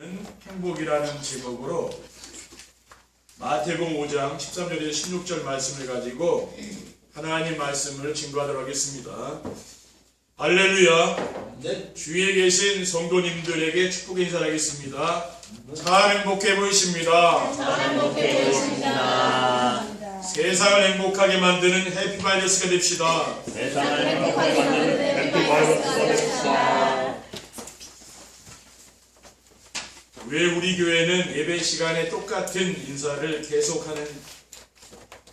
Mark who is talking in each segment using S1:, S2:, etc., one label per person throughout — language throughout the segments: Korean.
S1: 행복이라는 제목으로 마태복음 5장 13절에서 16절 말씀을 가지고 하나님 말씀을 증거하도록 하겠습니다. 할렐루야.
S2: 네.
S1: 주위에 계신 성도님들에게 축복의 인사를 하겠습니다. 참 행복해 보이십니다.
S3: 참 행복해 보이십니다.
S1: 세상을 행복하게 만드는 해피바이러스가 됩시다.
S3: 세상을 행복하게 만드는 해피바이러스가 됩시다.
S1: 왜 우리 교회는 예배 시간에 똑같은 인사를 계속하는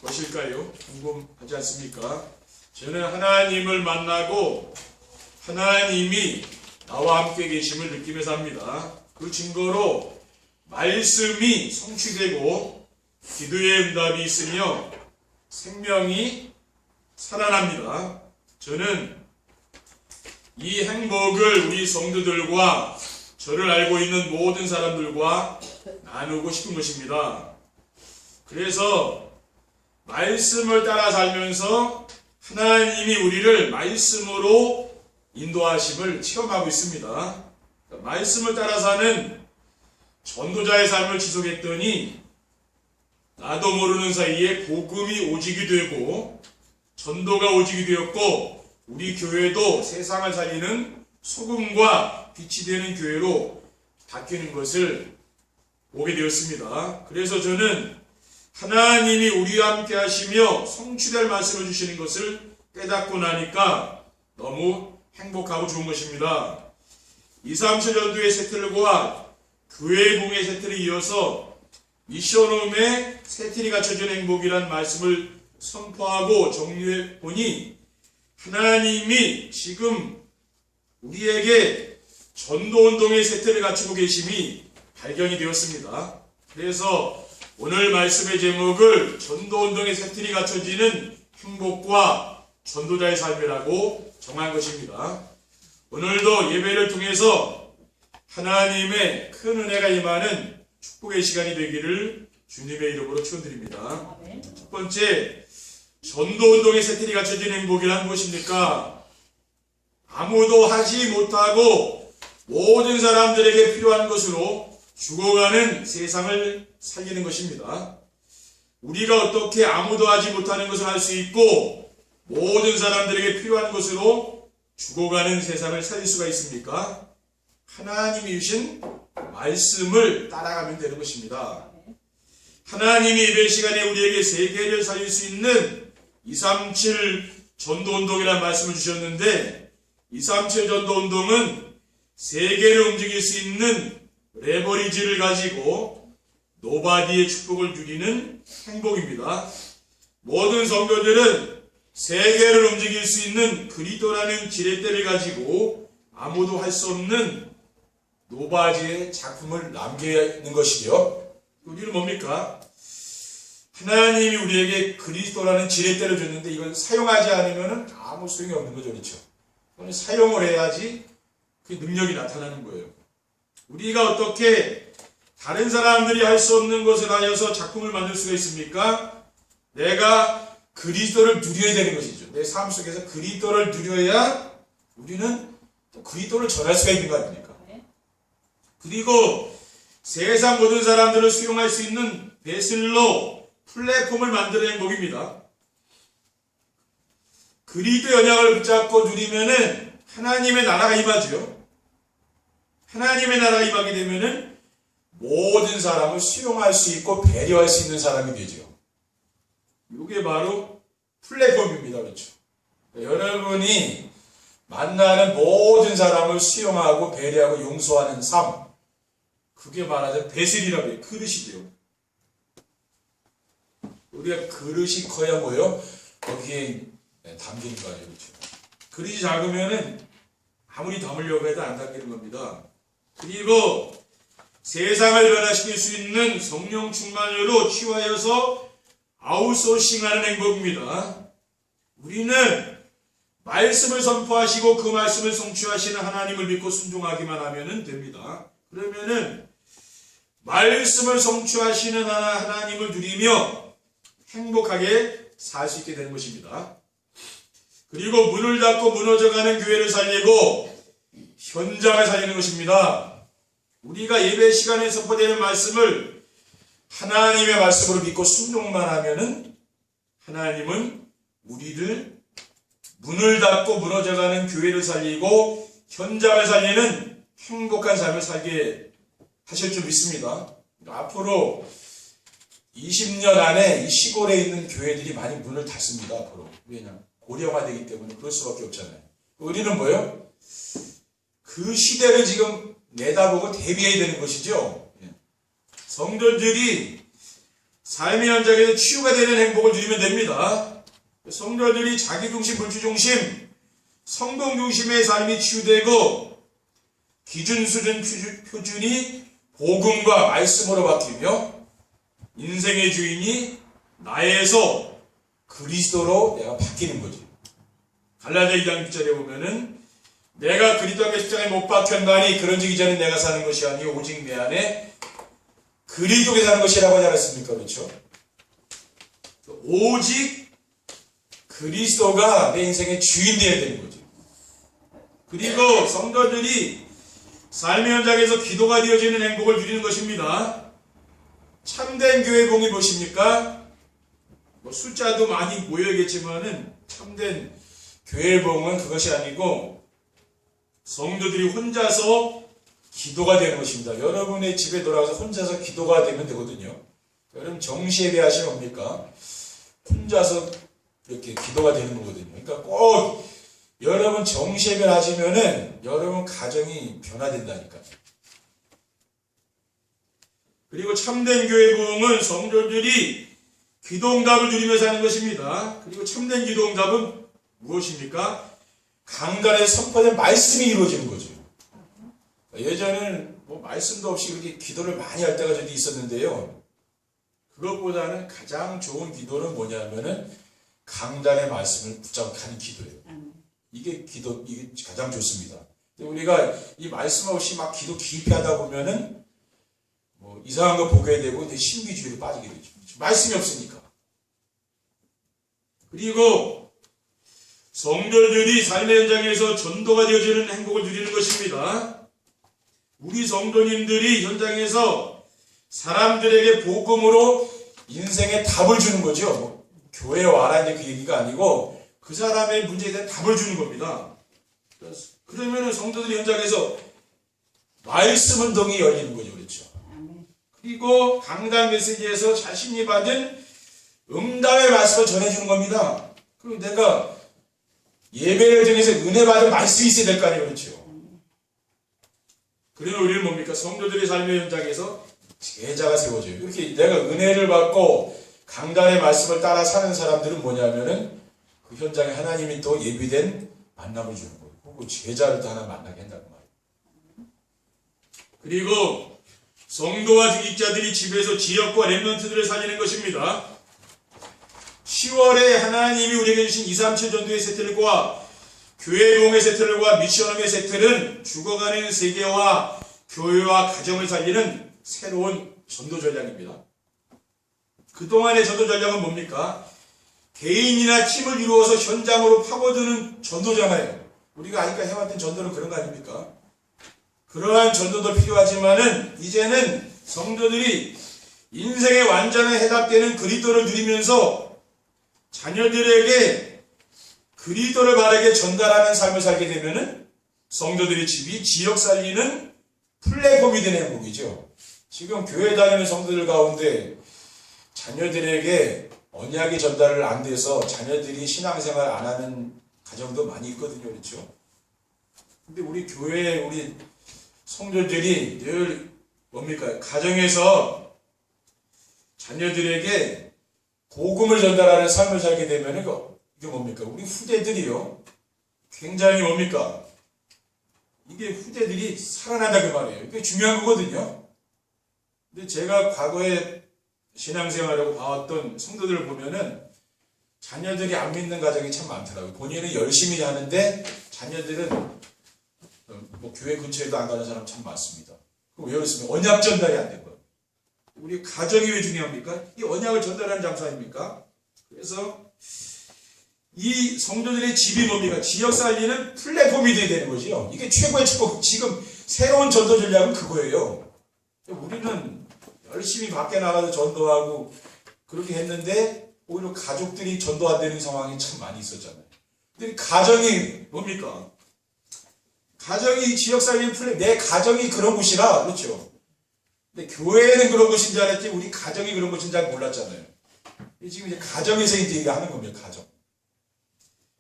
S1: 것일까요? 궁금하지 않습니까? 저는 하나님을 만나고 하나님이 나와 함께 계심을 느끼면서 합니다. 그 증거로 말씀이 성취되고 기도의 응답이 있으며 생명이 살아납니다. 저는 이 행복을 우리 성도들과 저를 알고 있는 모든 사람들과 나누고 싶은 것입니다. 그래서 말씀을 따라 살면서 하나님이 우리를 말씀으로 인도하심을 체험하고 있습니다. 말씀을 따라 사는 전도자의 삶을 지속했더니 나도 모르는 사이에 복음이 오지게 되고 전도가 오지게 되었고 우리 교회도 세상을 살리는 소금과 빛이 되는 교회로 바뀌는 것을 보게 되었습니다. 그래서 저는 하나님이 우리와 함께 하시며 성취될 말씀을 주시는 것을 깨닫고 나니까 너무 행복하고 좋은 것입니다. 237 전도의 세틀과 교회의 붕의 세틀에 이어서 미션홈의 세틀이 갖춰진 행복이란 말씀을 선포하고 정리해 보니 하나님이 지금 우리에게 전도운동의 세트를 갖추고 계심이 발견이 되었습니다. 그래서 오늘 말씀의 제목을 전도운동의 세트이 갖춰지는 행복과 전도자의 삶이라고 정한 것입니다. 오늘도 예배를 통해서 하나님의 큰 은혜가 임하는 축복의 시간이 되기를 주님의 이름으로 축원드립니다. 첫 번째, 전도운동의 세트이 갖춰진 행복이란 무엇입니까? 아무도 하지 못하고 모든 사람들에게 필요한 것으로 죽어가는 세상을 살리는 것입니다. 우리가 어떻게 아무도 하지 못하는 것을 할 수 있고 모든 사람들에게 필요한 것으로 죽어가는 세상을 살릴 수가 있습니까? 하나님이 주신 말씀을 따라가면 되는 것입니다. 하나님이 예배 시간에 우리에게 세계를 살릴 수 있는 237 전도운동이라는 말씀을 주셨는데 237 전도운동은 세계를 움직일 수 있는 레버리지를 가지고 노바디의 축복을 누리는 행복입니다. 모든 성도들은 세계를 움직일 수 있는 그리스도라는 지렛대를 가지고 아무도 할 수 없는 노바디의 작품을 남겨야 하는 것이요. 우리는 뭡니까? 하나님이 우리에게 그리스도라는 지렛대를 줬는데 이걸 사용하지 않으면 아무 소용이 없는 거죠. 그렇죠? 사용을 해야지 그 능력이 나타나는 거예요. 우리가 어떻게 다른 사람들이 할 수 없는 것을 하여서 작품을 만들 수가 있습니까? 내가 그리스도를 누려야 되는 것이죠. 내 삶 속에서 그리스도를 누려야 우리는 또 그리스도를 전할 수가 있는 거 아닙니까? 그리고 세상 모든 사람들을 수용할 수 있는 베슬로 플랫폼을 만드는 행복입니다. 그리스도 연약을 붙잡고 누리면은 하나님의 나라가 임하죠. 하나님의 나라가 임하게 되면은 모든 사람을 수용할 수 있고 배려할 수 있는 사람이 되죠. 이게 바로 플랫폼입니다. 그렇죠? 여러분이 만나는 모든 사람을 수용하고 배려하고 용서하는 삶, 그게 말하자면 베슬이라고 해요. 그릇이 돼요. 우리가 그릇이 커야 뭐예요? 거기에 담기는 거 아니에요. 그렇죠? 그릇이 작으면은 아무리 담으려고 해도 안 담기는 겁니다. 그리고 세상을 변화시킬 수 있는 성령 충만으로 치유하여서 아웃소싱하는 행복입니다. 우리는 말씀을 선포하시고 그 말씀을 성취하시는 하나님을 믿고 순종하기만 하면 됩니다. 그러면은 말씀을 성취하시는 하나님을 누리며 행복하게 살 수 있게 되는 것입니다. 그리고 문을 닫고 무너져가는 교회를 살리고 현장을 살리는 것입니다. 우리가 예배 시간에 선포되는 말씀을 하나님의 말씀으로 믿고 순종만 하면은 하나님은 우리를 문을 닫고 무너져가는 교회를 살리고 현장을 살리는 행복한 삶을 살게 하실 줄 믿습니다. 앞으로 20년 안에 이 시골에 있는 교회들이 많이 문을 닫습니다. 앞으로. 왜냐? 고령화되기 때문에 그럴 수밖에 없잖아요. 우리는 뭐예요? 그 시대를 지금 내다보고 대비해야 되는 것이죠. 성도들이 삶의 현장에서 치유가 되는 행복을 누리면 됩니다. 성도들이 자기중심, 물주중심, 성동중심의 삶이 치유되고 기준, 수준, 표준이 복음과 말씀으로 바뀌며 인생의 주인이 나에서 그리스도로 내가 바뀌는 거죠. 갈라디아 2장 6절에 보면은 내가 그리스도의 십자가에 못 박혔나니 그런즉 이제는 내가 사는 것이 아니요 오직 내 안에 그리스도께 사는 것이라고 하지 않았습니까? 그렇죠? 오직 그리스도가 내 인생의 주인 되어야 되는 거죠. 그리고 성도들이 삶의 현장에서 기도가 되어지는 행복을 누리는 것입니다. 참된 교회 봉이 무엇입니까? 숫자도 많이 모여야겠지만은 참된 교회 봉은 그것이 아니고 성도들이 혼자서 기도가 되는 것입니다. 여러분의 집에 돌아가서 혼자서 기도가 되면 되거든요. 여러분 정시예배 하시면 뭡니까? 혼자서 이렇게 기도가 되는 거거든요. 그러니까 꼭 여러분 정시예배를 하시면은 여러분 가정이 변화된다니까요. 그리고 참된 교회 부흥은 성도들이 기도응답을 누리며 사는 것입니다. 그리고 참된 기도응답은 무엇입니까? 강단에 선포된 말씀이 이루어지는 거죠. 예전에는 말씀도 없이 그렇게 기도를 많이 할 때가 저도 있었는데요. 그것보다는 가장 좋은 기도는 뭐냐면은 강단의 말씀을 붙잡고 하는 기도예요. 이게 가장 좋습니다. 우리가 이 말씀 없이 막 기도 깊이 하다 보면은 이상한 거 보게 되고 신비주의로 빠지게 되죠. 말씀이 없으니까. 그리고 성도들이 삶의 현장에서 전도가 되어지는 행복을 누리는 것입니다. 우리 성도님들이 현장에서 사람들에게 복음으로 인생의 답을 주는 거죠. 교회에 와라 이제 그 얘기가 아니고 그 사람의 문제에 대한 답을 주는 겁니다. 그러면 성도들이 현장에서 말씀 운동이 열리는 거죠. 그렇죠. 그리고 강단 메시지에서 자신이 받은 응답의 말씀을 전해주는 겁니다. 그리고 내가 예배를 통해서 은혜 받은 말씀이 있어야 될 거 아니에요. 그렇죠. 그러면 우리는 뭡니까? 성도들의 삶의 현장에서 제자가 세워져요. 이렇게 내가 은혜를 받고 강단의 말씀을 따라 사는 사람들은 뭐냐면은 그 현장에 하나님이 또 예비된 만남을 주는 거예요. 그 제자를 또 하나 만나게 한다는 말이에요. 그리고 성도와 주직자들이 집에서 지역과 렘넌트들을 살리는 것입니다. 10월에 하나님이 우리에게 주신 237 전도의 세틀과 교회 봉의 세틀과 미션홈의 세틀은 죽어가는 세계와 교회와 가정을 살리는 새로운 전도 전략입니다. 그동안의 전도 전략은 뭡니까? 개인이나 팀을 이루어서 현장으로 파고드는 전도잖아요. 우리가 아직까지 해왔던 전도는 그런 거 아닙니까? 그러한 전도도 필요하지만은 이제는 성도들이 인생의 완전한 해답되는 그리스도를 누리면서 자녀들에게 그리스도를 바르게 전달하는 삶을 살게 되면은 성도들의 집이 지역 살리는 플랫폼이 되는 행복이죠. 지금 교회 다니는 성도들 가운데 자녀들에게 언약이 전달을 안 돼서 자녀들이 신앙생활 안 하는 가정도 많이 있거든요. 그렇죠? 근데 우리 교회 우리 성도들이 늘 뭡니까? 가정에서 자녀들에게 복음을 전달하는 삶을 살게 되면 이게 뭡니까? 우리 후대들이요. 굉장히 뭡니까? 이게 후대들이 살아난다 그 말이에요. 이게 중요한 거거든요. 근데 제가 과거에 신앙생활하고 봐왔던 성도들을 보면은 자녀들이 안 믿는 가정이 참 많더라고요. 본인은 열심히 하는데 자녀들은 교회 근처에도 안 가는 사람 참 많습니다. 왜 그렇습니까? 언약 전달이 안 된 거예요. 우리 가정이 왜 중요합니까? 이 언약을 전달하는 장소 아닙니까? 그래서 이 성도들의 집이 뭡니까? 지역 살리는 플랫폼이 돼야 되는 거죠. 이게 최고의 축복. 지금 새로운 전도 전략은 그거예요. 우리는 열심히 밖에 나가서 전도하고 그렇게 했는데 오히려 가족들이 전도 안 되는 상황이 참 많이 있었잖아요. 근데 가정이 뭡니까? 가정이 지역사회의 플레이, 내 가정이 그런 곳이라, 그렇죠? 근데 교회는 그런 곳인 줄 알았지 우리 가정이 그런 곳인 줄 몰랐잖아요. 지금 이제 가정에서 이제 하는 겁니다. 가정.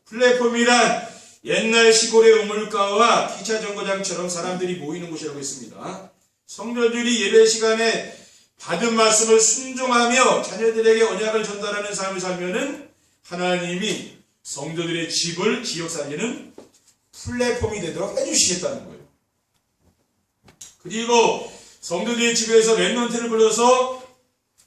S1: 플랫폼이란 옛날 시골의 우물가와 기차 정거장처럼 사람들이 모이는 곳이라고 했습니다. 성도들이 예배 시간에 받은 말씀을 순종하며 자녀들에게 언약을 전달하는 삶을 살면은 하나님이 성도들의 집을 지역 살리는 플랫폼이 되도록 해주시겠다는 거예요. 그리고 성도들의 집에서 렘넌트를 불러서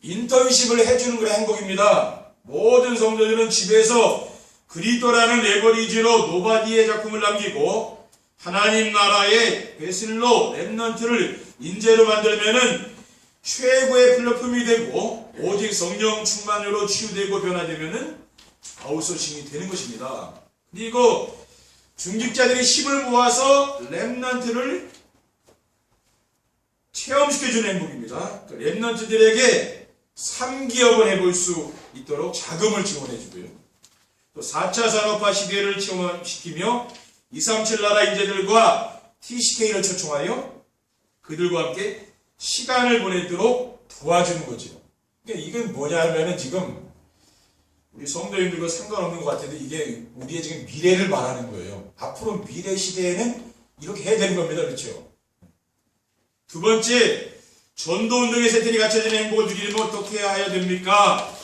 S1: 인턴십을 해주는 그런 행복입니다. 모든 성도들은 집에서 그리스도라는 레버리지로 노바디의 작품을 남기고 하나님 나라의 배슬로 렘넌트를 인재로 만들면은 최고의 플랫폼이 되고 오직 성령 충만으로 치유되고 변화되면은 아웃소싱이 되는 것입니다. 그리고 중직자들이 힘을 모아서 렘넌트를 체험시켜주는 행복입니다. 렘넌트들에게 3기업을 해볼 수 있도록 자금을 지원해주고요. 또 4차 산업화 시대를 체험시키며 237 나라 인재들과 TCK를 초청하여 그들과 함께 시간을 보내도록 도와주는 거죠. 그러니까 이건 뭐냐 하면은 지금 우리 성도님들과 상관없는 것 같은데 이게 우리의 지금 미래를 말하는 거예요. 앞으로 미래 시대에는 이렇게 해야 되는 겁니다. 그렇죠? 두 번째, 전도운동의 세틀이 갖춰진 행복을 누리려면 어떻게 해야 됩니까?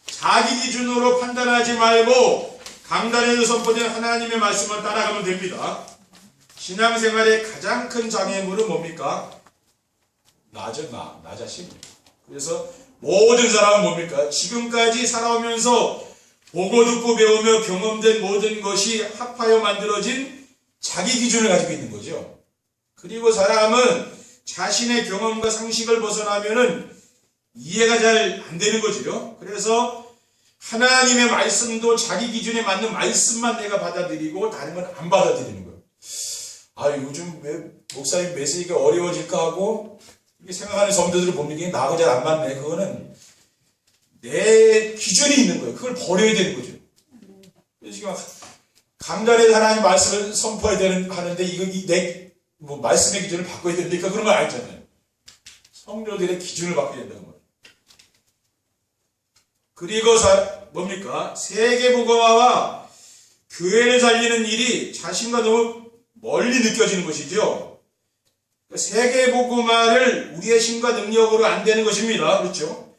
S1: 자기 기준으로 판단하지 말고 강단에서 선포된 하나님의 말씀을 따라가면 됩니다. 신앙생활의 가장 큰 장애물은 뭡니까? 나 자신. 그래서 모든 사람은 뭡니까? 지금까지 살아오면서 보고 듣고 배우며 경험된 모든 것이 합하여 만들어진 자기 기준을 가지고 있는 거죠. 그리고 사람은 자신의 경험과 상식을 벗어나면은 이해가 잘 안 되는 거죠. 그래서 하나님의 말씀도 자기 기준에 맞는 말씀만 내가 받아들이고 다른 건 안 받아들이는 거예요. 아, 요즘 왜 목사님 메시지가 어려워질까 하고 이렇게 생각하는 성도들을 보면 이게 나하고 잘 안 맞네. 그거는 내 기준이 있는 거예요. 그걸 버려야 되는 거죠. 그래서 지금 강단에서 하나님 말씀을 선포해야 하는데 이거 내 말씀의 기준을 바꿔야 됩니까? 그런 걸 알잖아요. 성도들의 기준을 바꿔야 된다는 거예요. 그리고 뭡니까? 세계복음화와 교회를 살리는 일이 자신과 너무 멀리 느껴지는 것이죠. 세계복음화를 우리의 힘과 능력으로 안 되는 것입니다. 그렇죠?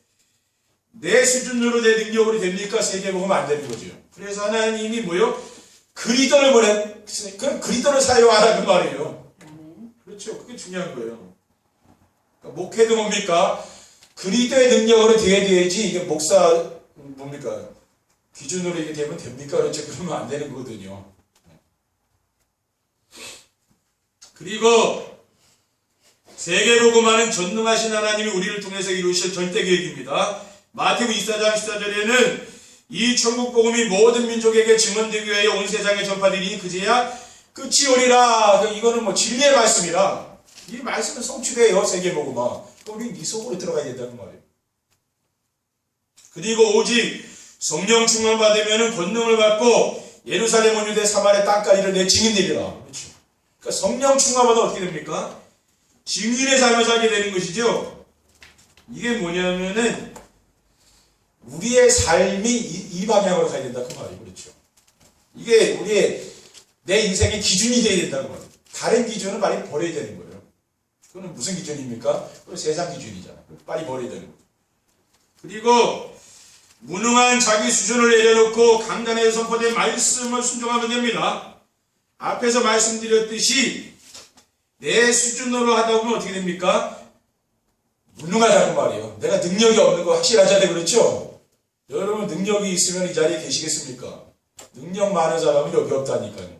S1: 내 수준으로 내 능력으로 됩니까? 세계복음화 안 되는 거죠. 그래서 하나님이 뭐요? 그리스도를 그럼 그리스도를 사용하라 그 말이에요. 그렇죠. 그게 중요한 거예요. 그러니까 목회도 뭡니까? 그리스도의 능력으로 돼야지 이게 목사 뭡니까? 기준으로 이게 되면 됩니까? 그렇죠. 그러면 안 되는 거거든요. 그리고 세계복음화는 전능하신 하나님이 우리를 통해서 이루실 절대 계획입니다. 마태복음 24장 14절에는 이 천국복음이 모든 민족에게 증언되기 위하여 온 세상에 전파되리니 그제야 끝이 오리라. 이거는 진리의 말씀이라. 이 말씀은 성취돼요. 세계복음화. 우리 네 속으로 들어가야 된다는 말이에요. 그리고 오직 성령 충만 받으면 권능을 받고 예루살렘 온 유대 사마리아 땅까지를 내 증인되리라. 그렇죠. 그러니까 성령 충만 받으면 어떻게 됩니까? 증인의 삶을 살게 되는 것이죠. 이게 뭐냐면은 우리의 삶이 이 방향으로 가야 된다 그 말이에요. 그렇죠. 이게 우리의 내 인생의 기준이 되어야 된다는 거예요. 다른 기준은 빨리 버려야 되는 거예요. 그거는 무슨 기준입니까? 그건 세상 기준이잖아. 빨리 버려야 되는 거예요. 그리고 무능한 자기 수준을 내려놓고 강단에서 선포된 말씀을 순종하면 됩니다. 앞에서 말씀드렸듯이 내 수준으로 하다 보면 어떻게 됩니까? 무능하다는 말이에요. 내가 능력이 없는 거 확실하잖아요. 그렇죠? 여러분 능력이 있으면 이 자리에 계시겠습니까? 능력 많은 사람은 여기 없다니까요.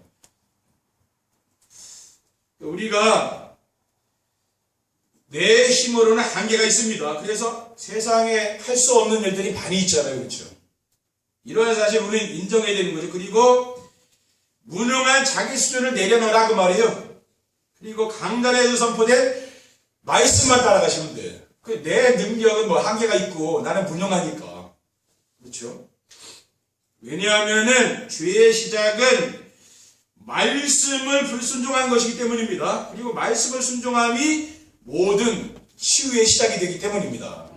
S1: 우리가 내 힘으로는 한계가 있습니다. 그래서 세상에 할 수 없는 일들이 많이 있잖아요. 그렇죠? 이러한 사실 우리는 인정해야 되는 거죠. 그리고 무능한 자기 수준을 내려놓으라 그 말이에요. 그리고 강단에서 선포된 말씀만 따라가시면 돼요. 내 능력은 뭐 한계가 있고 나는 무능하니까. 그렇죠? 왜냐하면은 죄의 시작은 말씀을 불순종한 것이기 때문입니다. 그리고 말씀을 순종함이 모든 치유의 시작이 되기 때문입니다.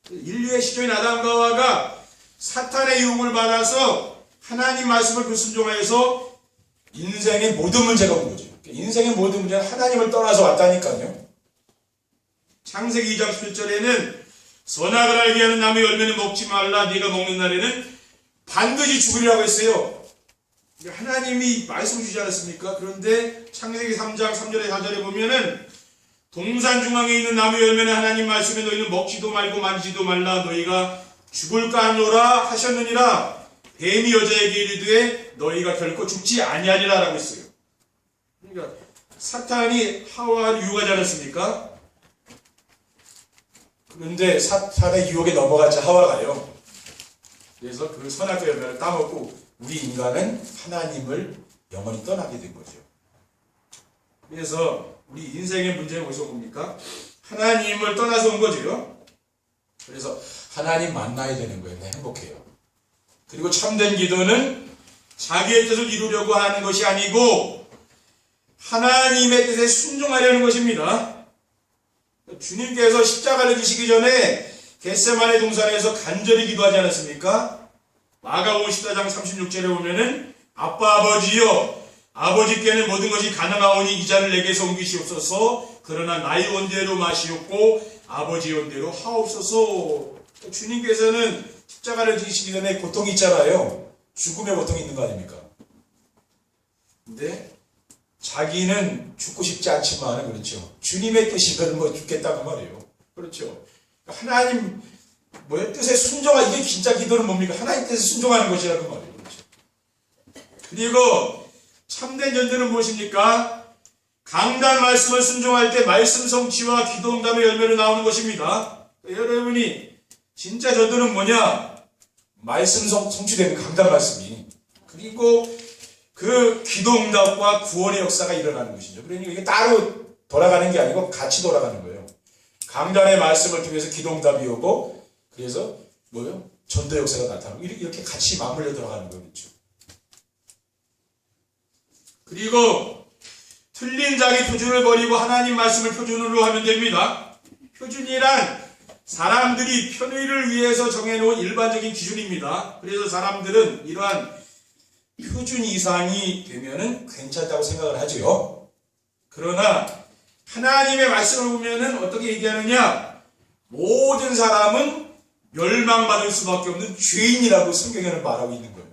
S1: 인류의 시조인 아담과 하와가 사탄의 유혹을 받아서 하나님 말씀을 불순종하여서 인생의 모든 문제가 온 거죠. 인생의 모든 문제는 하나님을 떠나서 왔다니까요. 창세기 2장 11절에는 선악을 알게 하는 나무의 열매는 먹지 말라. 네가 먹는 날에는 반드시 죽으리라고 했어요. 하나님이 말씀 주지 않았습니까? 그런데 창세기 3장 3절에 4절에 보면은 동산 중앙에 있는 나무 열매는 하나님 말씀에 너희는 먹지도 말고 만지지도 말라. 너희가 죽을까 하노라 하셨느니라. 뱀이 여자에게 이르되 너희가 결코 죽지 아니하리라 라고 했어요. 그러니까 사탄이 하와를 유혹하지 않았습니까? 그런데 사탄의 유혹에 넘어갔자 하와가요. 그래서 그 선악과 열매를 따먹고 우리 인간은 하나님을 영원히 떠나게 된 거죠. 그래서 우리 인생의 문제는 어디서 옵니까? 하나님을 떠나서 온 거죠. 그래서 하나님 만나야 되는 거예요. 행복해요. 그리고 참된 기도는 자기의 뜻을 이루려고 하는 것이 아니고 하나님의 뜻에 순종하려는 것입니다. 주님께서 십자가를 지시기 전에 겟세마네 동산에서 간절히 기도하지 않았습니까? 마가복음 14장 36절에 보면은 아빠 아버지여 아버지께는 모든 것이 가능하오니 이 잔을 내게서 옮기시옵소서. 그러나 나의 원대로 마시옵고 아버지의 원대로 하옵소서. 주님께서는 십자가를 지시기 전에 고통이 있잖아요. 죽음의 고통이 있는 거 아닙니까? 근데 자기는 죽고 싶지 않지만 그렇죠. 주님의 뜻이면 뭐 죽겠다고 말이에요. 그렇죠. 하나님 뜻에 순종하 이게 진짜 기도는 뭡니까? 하나님 뜻에 순종하는 것이라고 말이에요. 그렇죠. 그리고 참된 전도는 무엇입니까? 강단 말씀을 순종할 때 말씀 성취와 기도 응답의 열매로 나오는 것입니다. 여러분이 진짜 전도는 뭐냐? 말씀 성취되는 강단 말씀이 그리고 그 기도 응답과 구원의 역사가 일어나는 것이죠. 그러니까 이게 따로 돌아가는 게 아니고 같이 돌아가는 거예요. 강단의 말씀을 통해서 기도 응답이 오고 그래서 전도 역사가 나타나고 이렇게 같이 맞물려 들어가는 거예요. 그렇죠. 그리고 틀린 자기 표준을 버리고 하나님 말씀을 표준으로 하면 됩니다. 표준이란 사람들이 편의를 위해서 정해놓은 일반적인 기준입니다. 그래서 사람들은 이러한 표준 이상이 되면은 괜찮다고 생각을 하죠. 그러나 하나님의 말씀을 보면은 어떻게 얘기하느냐? 모든 사람은 멸망받을 수밖에 없는 죄인이라고 성경에는 말하고 있는 거예요.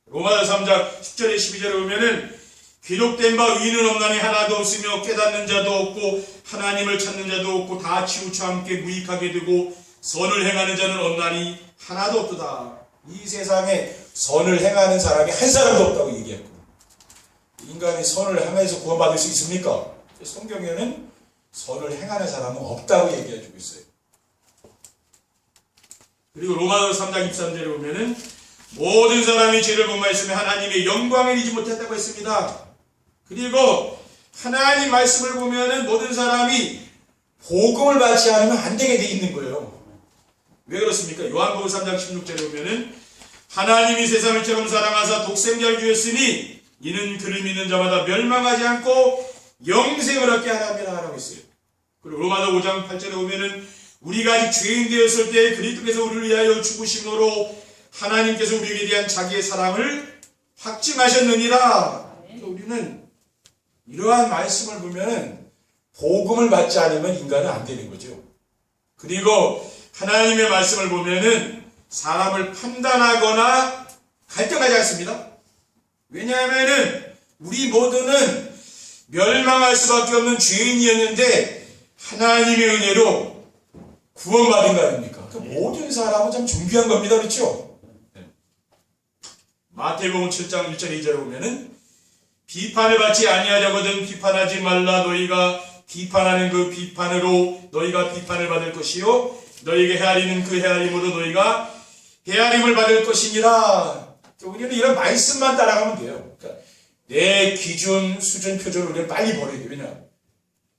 S1: 로마서 3장 10절에 12절에 보면은 기록된 바 의인은 없나니 하나도 없으며 깨닫는 자도 없고 하나님을 찾는 자도 없고 다 치우쳐 함께 무익하게 되고 선을 행하는 자는 없나니 하나도 없도다. 이 세상에 선을 행하는 사람이 한 사람도 없다고 얘기했고 인간이 선을 행해서 구원받을 수 있습니까? 성경에는 선을 행하는 사람은 없다고 얘기해주고 있어요. 그리고 로마서 3장 23절에 보면은 모든 사람이 죄를 범하였으며 하나님의 영광을 이루지 못했다고 했습니다. 그리고 하나님 말씀을 보면은 모든 사람이 복음을 받지 않으면 안 되게 돼 있는 거예요. 왜 그렇습니까? 요한복음 3장 16절에 보면은 하나님이 세상을 처럼 사랑하사 독생자를 주었으니 이는 그를 믿는 자마다 멸망하지 않고 영생을 얻게 하라며 하라고 했어요. 그리고 로마서 5장 8절에 보면은 우리가 아직 죄인 되었을 때 그리스도께서 우리를 위하여 죽으심으로 하나님께서 우리에게 대한 자기의 사랑을 확증하셨느니라. 그러니까 우리는 이러한 말씀을 보면 복음을 받지 않으면 인간은 안 되는 거죠. 그리고 하나님의 말씀을 보면은 사람을 판단하거나 갈등하지 않습니다. 왜냐하면은 우리 모두는 멸망할 수밖에 없는 죄인이었는데 하나님의 은혜로 구원받은 거 아닙니까? 그 모든 사람은 참 존귀한 겁니다. 그렇죠? 마태복음 7장 1절 2절에 보면은 비판을 받지 아니하려거든 비판하지 말라. 너희가 비판하는 그 비판으로 너희가 비판을 받을 것이요 너희에게 헤아리는 그 헤아림으로 너희가 헤아림을 받을 것이니라. 우리는 이런 말씀만 따라가면 돼요. 그러니까 내 기준, 수준, 표준을 우리는 빨리 버려야 돼. 왜냐?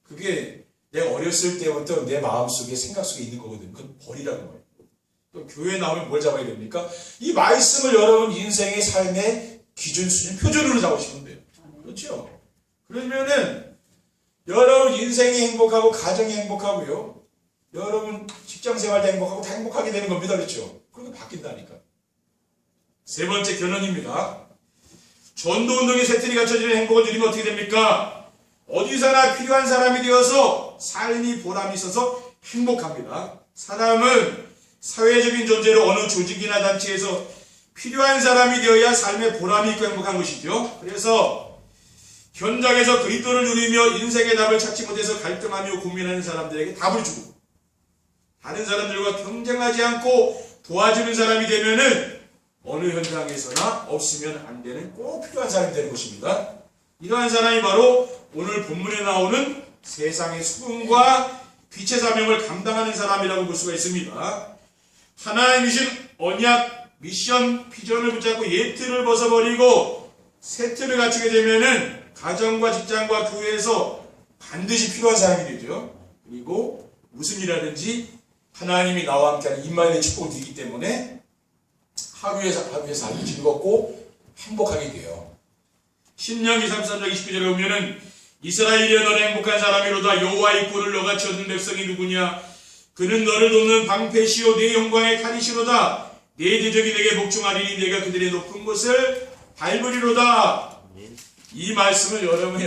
S1: 그게 내가 어렸을 때부터 내 마음속에 생각 속에 있는 거거든. 그건 버리라는 거예요. 또 교회에 나오면 뭘 잡아야 됩니까? 이 말씀을 여러분 인생의 삶의 기준, 수준, 표준으로 잡으시면 돼요. 그렇죠? 그러면은 여러분 인생이 행복하고 가정이 행복하고요. 여러분 직장생활도 행복하고 다 행복하게 되는 겁니다. 그렇죠? 그렇게 바뀐다니까. 세 번째 견원입니다. 전도운동의 새틀이 갖춰지는 행복을 누리면 어떻게 됩니까? 어디서나 필요한 사람이 되어서 삶이 보람이 있어서 행복합니다. 사람은 사회적인 존재로 어느 조직이나 단체에서 필요한 사람이 되어야 삶에 보람이 있고 행복한 것이죠. 그래서 현장에서 그리스도를 누리며 인생의 답을 찾지 못해서 갈등하며 고민하는 사람들에게 답을 주고 다른 사람들과 경쟁하지 않고 도와주는 사람이 되면은 어느 현장에서나 없으면 안 되는 꼭 필요한 사람이 되는 것입니다. 이러한 사람이 바로 오늘 본문에 나오는 세상의 수금과 빛의 사명을 감당하는 사람이라고 볼 수가 있습니다. 하나님이 주신 언약, 미션, 비전을 붙잡고 옛 틀을 벗어버리고 새 틀을 갖추게 되면은 가정과 직장과 교회에서 반드시 필요한 사람이 되죠. 그리고 무슨 일하든지 하나님이 나와 함께하는 임마누엘의 축복을 드리기 때문에 하루에 삶이 즐겁고 행복하게 돼요. 신명기 33장 29절에 보면은 이스라엘이여 너는 행복한 사람이로다. 여호와의 꼴을 너가 치었는 백성이 누구냐? 그는 너를 돕는 방패시오 내 영광의 칼이시로다. 내 대적이 내게 복종하리니 내가 그들의 높은 곳을 밟으리로다. 이 말씀을 여러분이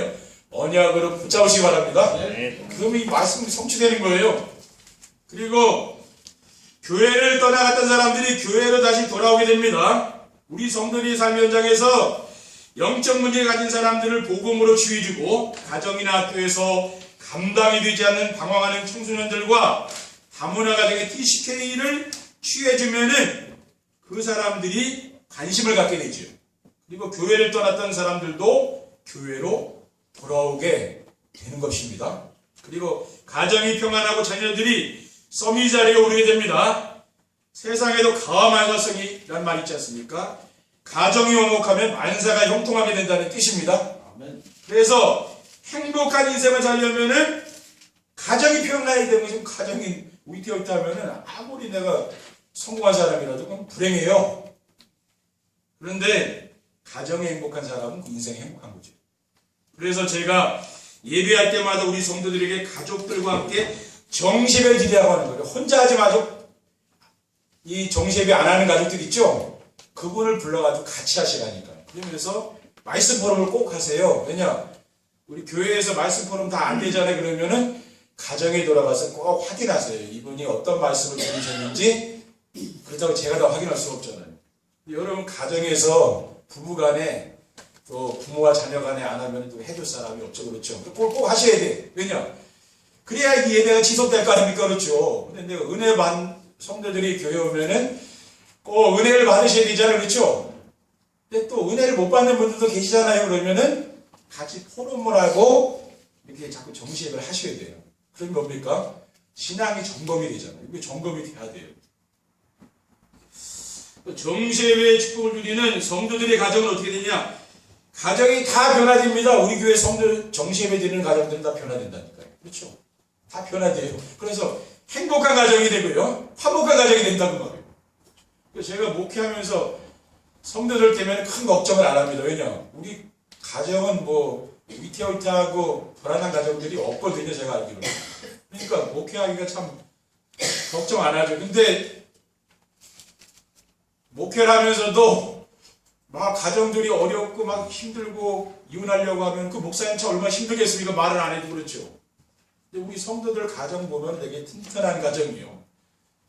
S1: 언약으로 붙잡으시기 바랍니다. 그러면 이 말씀이 성취되는 거예요. 그리고 교회를 떠나갔던 사람들이 교회로 다시 돌아오게 됩니다. 우리 성도들이 삶의 현장에서 영적 문제 가진 사람들을 복음으로 치유해주고 가정이나 학교에서 감당이 되지 않는 방황하는 청소년들과 다문화 가정의 TCK를 치유해주면은 그 사람들이 관심을 갖게 되죠. 그리고 교회를 떠났던 사람들도 교회로 돌아오게 되는 것입니다. 그리고 가정이 평안하고 자녀들이 서미 자리에 오르게 됩니다. 세상에도 가와 만사성이라는 말 있지 않습니까? 가정이 화목하면 만사가 형통하게 된다는 뜻입니다. 그래서 행복한 인생을 살려면은 가정이 평안해야 되는 것이 가정이 위태어 있다면은 아무리 내가 성공한 사람이라도 그건 불행해요. 그런데 가정이 행복한 사람은 그 인생이 행복한 거죠. 그래서 제가 예배할 때마다 우리 성도들에게 가족들과 함께 정시예배를 드리라고 하는 거예요. 혼자 하지 마시고 이 정시예배 안 하는 가족들 있죠? 그분을 불러가지고 같이 하시라니까. 그러면서 말씀 포럼을 꼭 하세요. 왜냐? 우리 교회에서 말씀 포럼 다 안 되잖아요. 그러면은 가정에 돌아가서 꼭 확인하세요. 이분이 어떤 말씀을 들으셨는지. 그렇다고 제가 다 확인할 수 없잖아요. 여러분 가정에서 부부간에 또 부모와 자녀간에 안 하면 또 해줄 사람이 없죠. 그렇죠? 꼭 하셔야 돼. 왜냐? 그래야 이 예배가 지속될 거 아닙니까? 그렇죠? 근데 내가 은혜 받은 성도들이 교회 오면은 꼭 은혜를 받으셔야 되잖아요. 그렇죠? 근데 또 은혜를 못 받는 분들도 계시잖아요. 그러면은 같이 포럼을 하고 이렇게 자꾸 정시 예배를 하셔야 돼요. 그럼 뭡니까? 신앙이 점검이 되잖아요. 이게 점검이 돼야 돼요. 정시 예배의 축복을 누리는 성도들의 가정은 어떻게 되냐? 가정이 다 변화됩니다. 우리 교회 성도 정시 예배 드리는 가정들은 다 변화된다니까요. 그렇죠? 다 변화돼요. 그래서 행복한 가정이 되고요. 화목한 가정이 된다고 말해요. 그래서 제가 목회하면서 성도들 때문에 큰 걱정을 안 합니다. 왜냐? 우리 가정은 뭐 위태위태하고 불안한 가정들이 없거든요. 제가 알기로는. 그러니까 목회하기가 참 걱정 안 하죠. 근데 목회를 하면서도 막 가정들이 어렵고 막 힘들고 이혼하려고 하면 그 목사님 참 얼마나 힘들겠습니까? 말을 안 해도 그렇죠. 근데 우리 성도들 가정 보면 되게 튼튼한 가정이에요.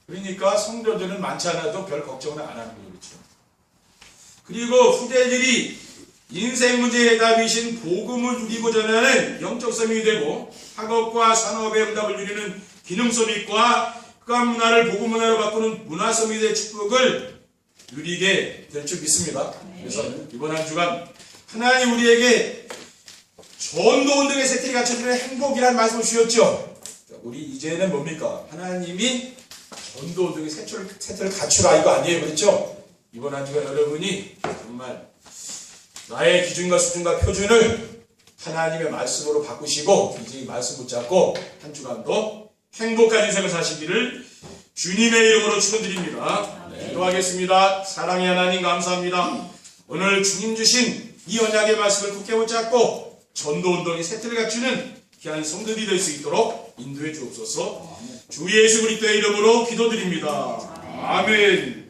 S1: 그러니까 성도들은 많지 않아도 별 걱정은 안 하는 거죠. 그렇죠. 그리고 후대들이 인생 문제의 해답이신 복음을 누리고 전하는 영적 서밋이 되고 학업과 산업의 응답을 누리는 기능 서밋과 흑암 문화를 복음 문화로 바꾸는 문화 서밋의 축복을 누리게 될 줄 믿습니다. 그래서 이번 한 주간 하나님 우리에게 전도운동의 세틀이 갖춰지는 행복이라는 말씀을 주셨죠. 우리 이제는 뭡니까? 하나님이 전도운동의 세틀을 갖추라 이거 아니에요. 그렇죠? 이번 한 주간 여러분이 정말 나의 기준과 수준과 표준을 하나님의 말씀으로 바꾸시고 이제 이 말씀 붙잡고 한 주간도 행복한 인생을 사시기를 주님의 이름으로 축원드립니다. 기도하겠습니다. 사랑의 하나님 감사합니다. 오늘 주님 주신 이 언약의 말씀을 굳게 붙잡고 전도운동의 새틀을 갖추는 귀한 성도들이 될 수 있도록 인도해 주옵소서. 주 예수 그리스도의 이름으로 기도드립니다. 아멘.